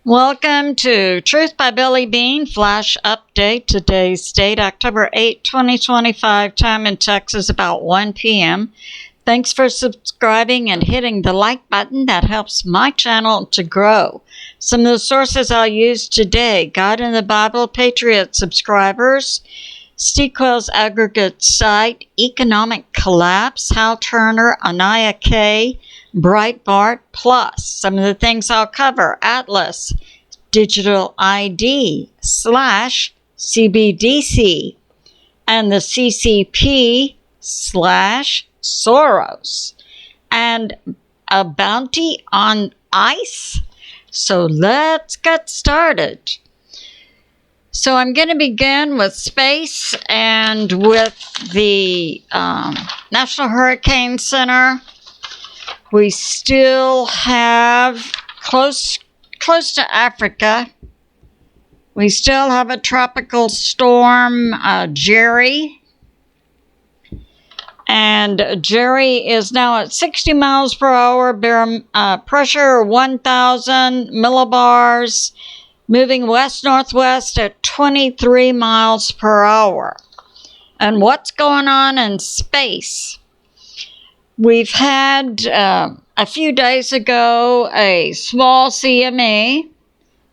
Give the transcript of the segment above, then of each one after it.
Welcome to Truth by Billie Beene Flash Update. Today's date, October 8, 2025. Time in Texas, about 1 p.m. Thanks for subscribing and hitting the like button. That helps my channel to grow. Some of the sources I'll use today: God in the Bible, Patriot subscribers, Quayle's aggregate site, Economic Collapse, Hal Turner, ANIA K, BREITBART Plus. Some of the things I'll cover: Atlas, Digital ID / Cbdc, and the CCP / Soros, and a bounty on ICE. So let's get started. So I'm going to begin with space and with the National Hurricane Center. We still have close to Africa. We still have a tropical storm, Jerry. And Jerry is now at 60 miles per hour, pressure 1,000 millibars, moving west-northwest at 23 miles per hour. And what's going on in space? We've had, a few days ago, a small CME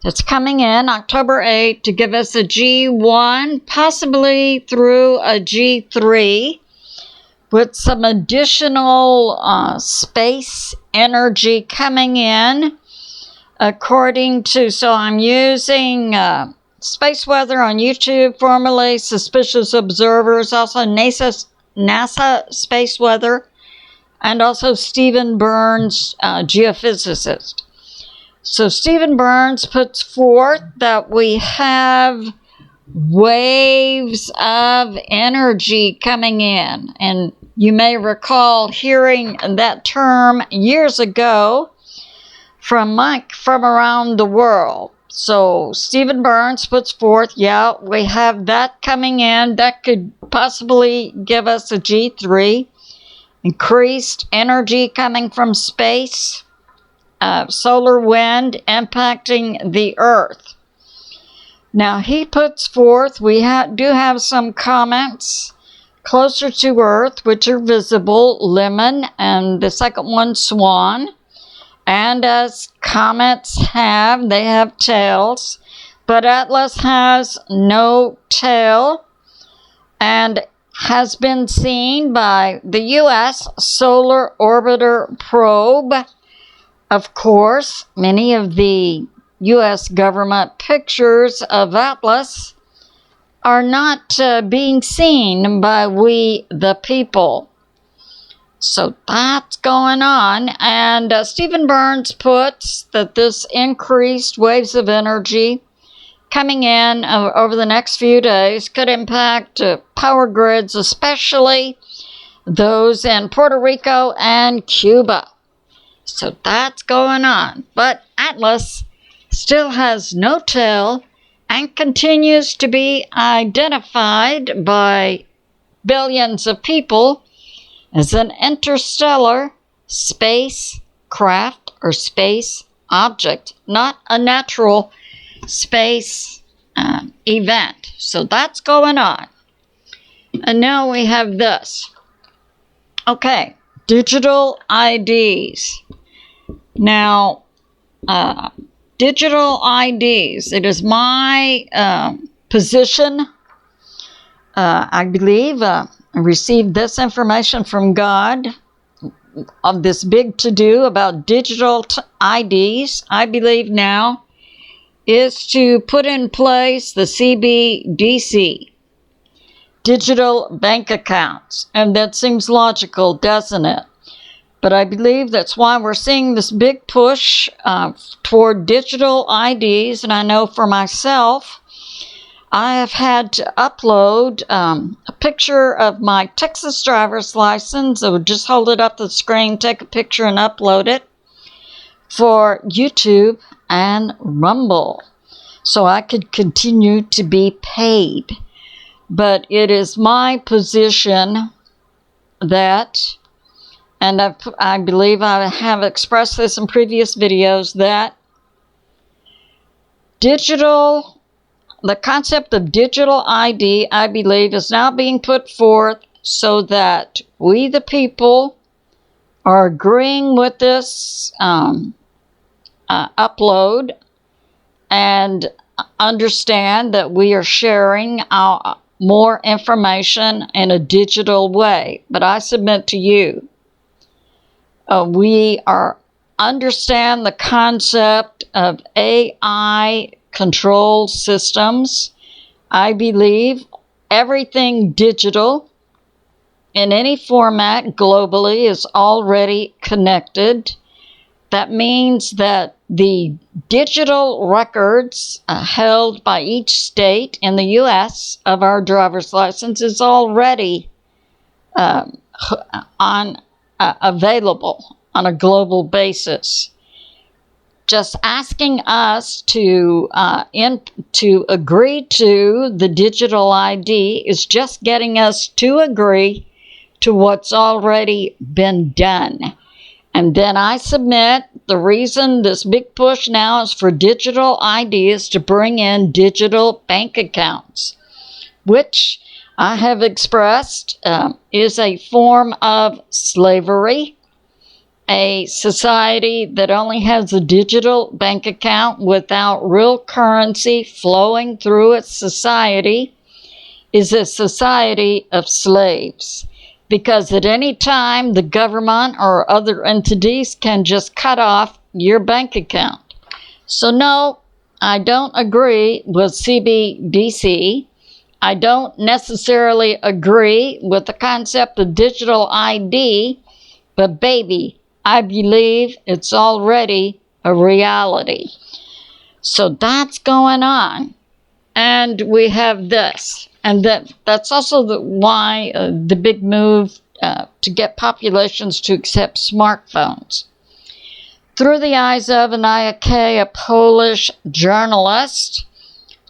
that's coming in October 8 to give us a G1, possibly through a G3, with some additional space energy coming in. According to, so I'm using Space Weather on YouTube, formerly Suspicious Observers, also NASA Space Weather, and also Stephen Burns, geophysicist. So Stephen Burns puts forth that we have waves of energy coming in. And you may recall hearing that term years ago from Mike from around the world. So Stephen Burns puts forth, yeah, we have that coming in. That could possibly give us a G3. Increased energy coming from space, solar wind impacting the Earth. Now he puts forth, we do have some comets closer to Earth, which are visible, Lemon, and the second one, Swan. And as comets have, they have tails, but Atlas has no tail and has been seen by the U.S. Solar Orbiter Probe. Of course, many of the U.S. government pictures of Atlas are not being seen by we the people. So that's going on. And Stephen Burns puts that this increased waves of energy coming in over the next few days could impact power grids, especially those in Puerto Rico and Cuba. So that's going on. But Atlas still has no tail and continues to be identified by billions of people as an interstellar space craft or space object, not a natural space event. So that's going on. And now we have this. Okay, digital IDs. Now, digital IDs. It is my position. I believe I received this information from God of this big to-do about digital IDs. I believe now is to put in place the Cbdc, digital bank accounts. And that seems logical, doesn't it? But I believe that's why we're seeing this big push toward digital IDs. And I know for myself, I have had to upload a picture of my Texas driver's license. I would just hold it up to the screen, take a picture, and upload it for YouTube and Rumble, so I could continue to be paid. But it is my position that, and I believe I have expressed this in previous videos, that The concept of digital ID, I believe, is now being put forth so that we, the people, are agreeing with this upload and understand that we are sharing our more information in a digital way. But I submit to you, we understand the concept of AI control systems. I believe everything digital in any format globally is already connected. That means that the digital records held by each state in the U.S. of our driver's license is already available on a global basis. Just asking us to agree to the digital ID is just getting us to agree to what's already been done. And then I submit the reason this big push now is for digital ID is to bring in digital bank accounts, which I have expressed is a form of slavery. A society that only has a digital bank account without real currency flowing through its society is a society of slaves. Because at any time, the government or other entities can just cut off your bank account. So no, I don't agree with Cbdc. I don't necessarily agree with the concept of digital ID, but baby, I believe it's already a reality. So that's going on. And we have this. And that's also why the big move to get populations to accept smartphones. Through the eyes of ANIA, a Polish journalist,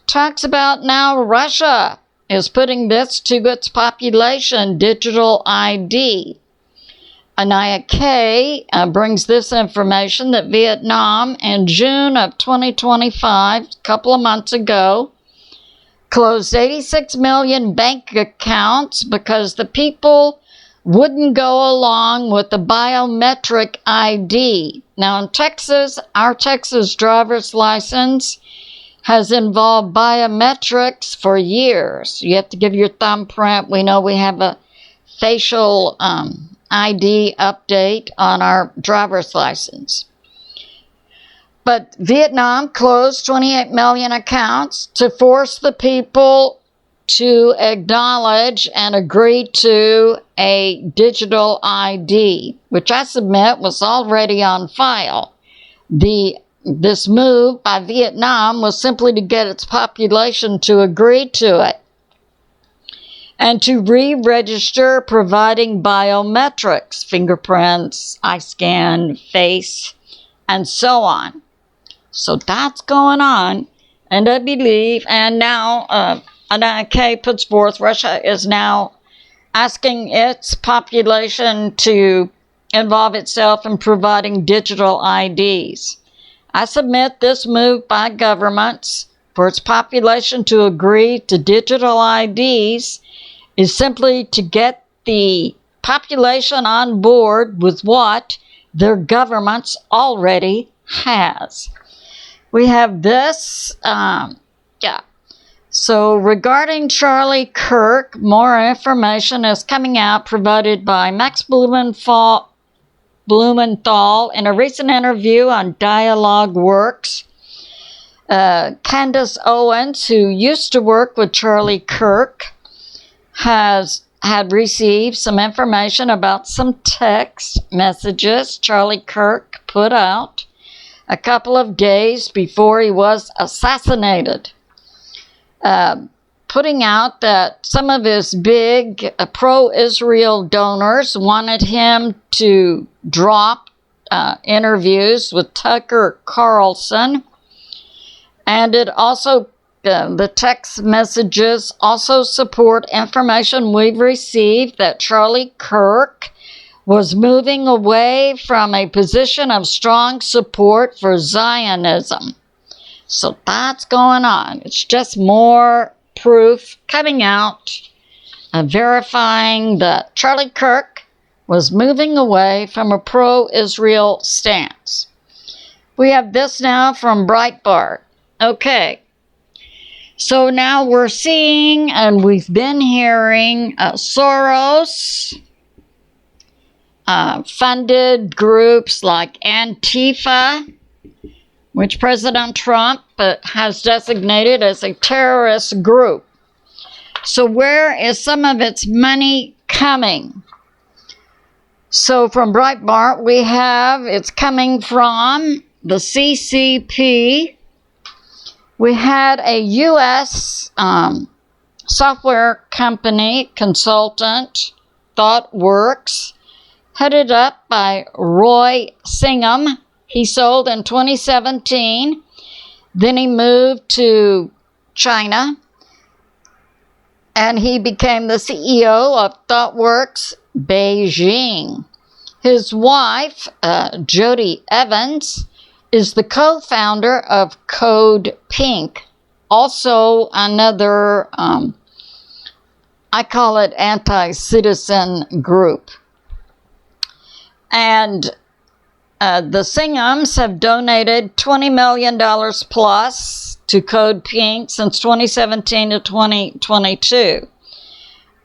talks about now Russia is putting this to its population, digital ID. ANIA brings this information that Vietnam in June of 2025, a couple of months ago, closed 86 million bank accounts because the people wouldn't go along with the biometric ID. Now in Texas, our Texas driver's license has involved biometrics for years. You have to give your thumbprint. We know we have a facial ID update on our driver's license. But Vietnam closed 28 million accounts to force the people to acknowledge and agree to a digital ID, which I submit was already on file. This move by Vietnam was simply to get its population to agree to it and to re-register providing biometrics, fingerprints, eye scan, face, and so on. So that's going on, and I believe, and now ANIA puts forth, Russia is now asking its population to involve itself in providing digital IDs. I submit this move by governments for its population to agree to digital IDs is simply to get the population on board with what their governments already has. We have this, So regarding Charlie Kirk, more information is coming out provided by Max Blumenthal in a recent interview on Dialogue Works. Candace Owens, who used to work with Charlie Kirk, had received some information about some text messages Charlie Kirk put out a couple of days before he was assassinated, putting out that some of his big pro-Israel donors wanted him to drop interviews with Tucker Carlson, and it also the text messages also support information we've received that Charlie Kirk was moving away from a position of strong support for Zionism. So that's going on. It's just more proof coming out, verifying that Charlie Kirk was moving away from a pro-Israel stance. We have this now from BREITBART. Okay. So now we're seeing, and we've been hearing, Soros funded groups like Antifa, which President Trump has designated as a terrorist group. So where is some of its money coming? So from BREITBART, we have it's coming from the CCP. We had a U.S. Software company consultant, ThoughtWorks, headed up by Roy Singham. He sold in 2017. Then he moved to China, and he became the CEO of ThoughtWorks Beijing. His wife, Jody Evans, is the co-founder of Code Pink, also another, I call it anti-citizen group. And the Singhams have donated $20 million plus to Code Pink since 2017 to 2022.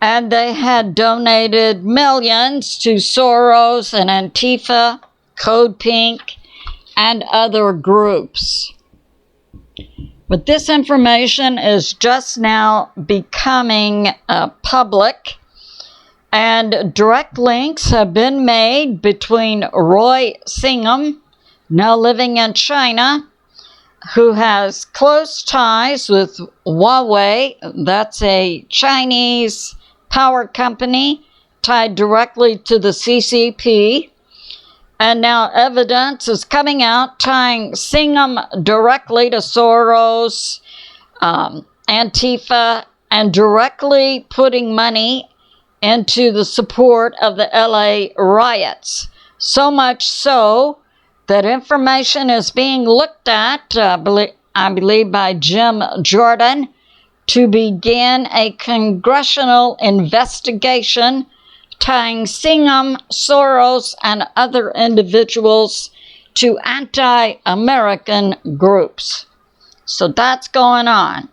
And they had donated millions to Soros and Antifa, Code Pink, and other groups. But this information is just now becoming public, and direct links have been made between Roy Singham, now living in China, who has close ties with Huawei. That's a Chinese power company tied directly to the CCP. And now evidence is coming out tying Singham directly to Soros, Antifa, and directly putting money into the support of the LA riots. So much so that information is being looked at, I believe by Jim Jordan, to begin a congressional investigation tying Singham, Soros, and other individuals to anti-American groups. So that's going on.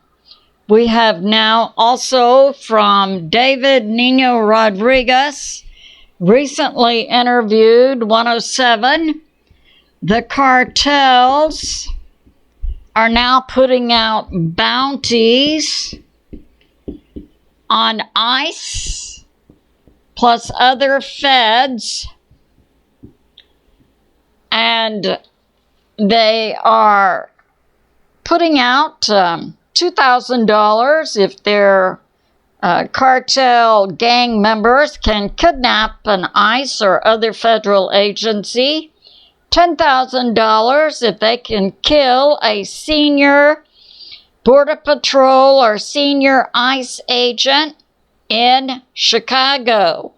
We have now also from David Nino Rodriguez, recently interviewed 107. The cartels are now putting out bounties on ICE plus other feds, and they are putting out $2,000 if their cartel gang members can kidnap an ICE or other federal agency, $10,000 if they can kill a senior Border Patrol or senior ICE agent in Chicago.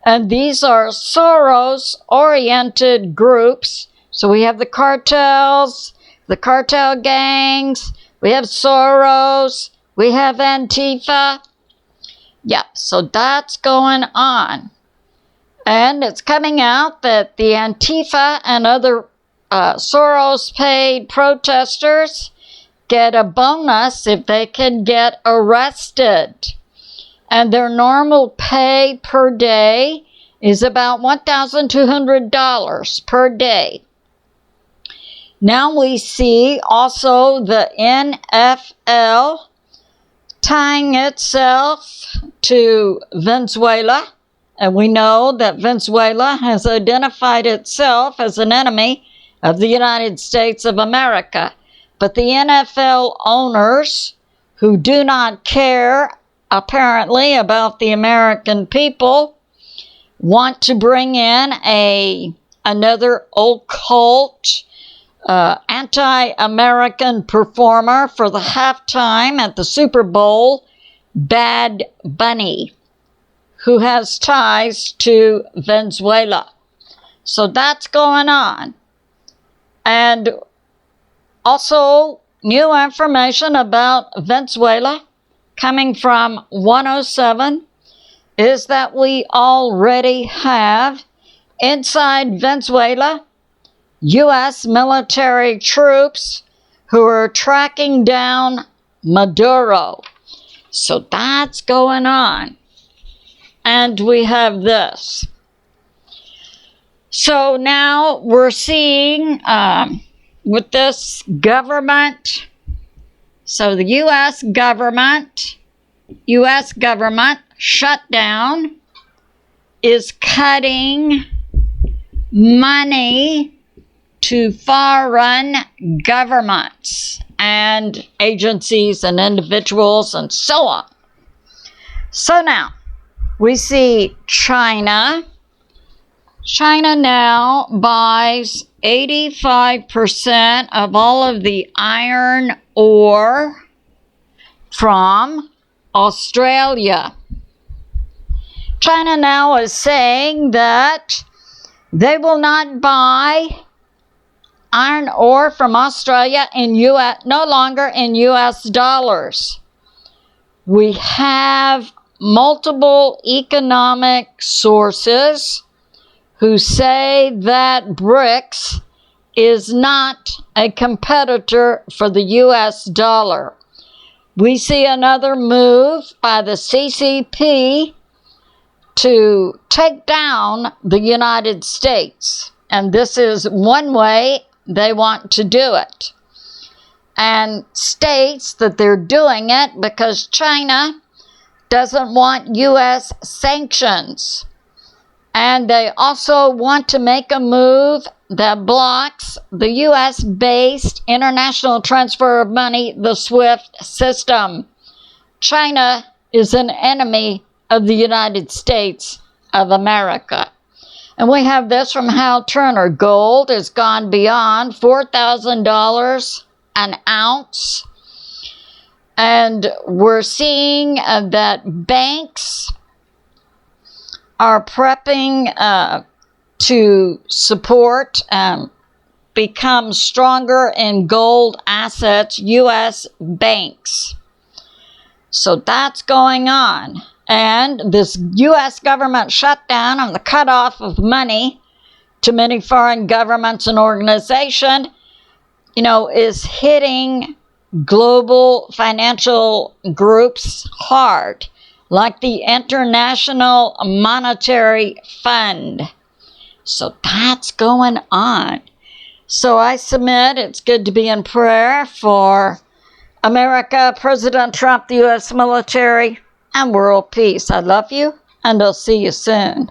And these are Soros-oriented groups. So we have the cartels, the cartel gangs, we have Soros, we have Antifa. Yep, so that's going on. And it's coming out that the Antifa and other Soros-paid protesters get a bonus if they can get arrested. And their normal pay per day is about $1,200 per day. Now we see also the NFL tying itself to Venezuela. And we know that Venezuela has identified itself as an enemy of the United States of America. But the NFL owners, who do not care apparently about the American people, want to bring in another occult anti-American performer for the halftime at the Super Bowl, Bad Bunny, who has ties to Venezuela. So that's going on. And also new information about Venezuela coming from 107 is that we already have inside Venezuela U.S. military troops who are tracking down Maduro. So that's going on. And we have this. So now we're seeing with this government, so the U.S. government shutdown is cutting money to foreign governments and agencies and individuals and so on. So now we see China. China now buys 85% of all of the iron ore from Australia. China now is saying that they will not buy iron ore from Australia no longer in U.S. dollars. We have multiple economic sources who say that BRICS is not a competitor for the U.S. dollar. We see another move by the CCP to take down the United States. And this is one way they want to do it. And states that they're doing it because China doesn't want U.S. sanctions. And they also want to make a move that blocks the U.S.-based international transfer of money, the SWIFT system. China is an enemy of the United States of America. And we have this from Hal Turner. Gold has gone beyond $4,000 an ounce. And we're seeing that banks are prepping to support and become stronger in gold assets, U.S. banks. So that's going on. And this U.S. government shutdown and the cutoff of money to many foreign governments and organizations, is hitting global financial groups hard, like the International Monetary Fund. So that's going on. So I submit it's good to be in prayer for America, President Trump, the U.S. military, and world peace. I love you, and I'll see you soon.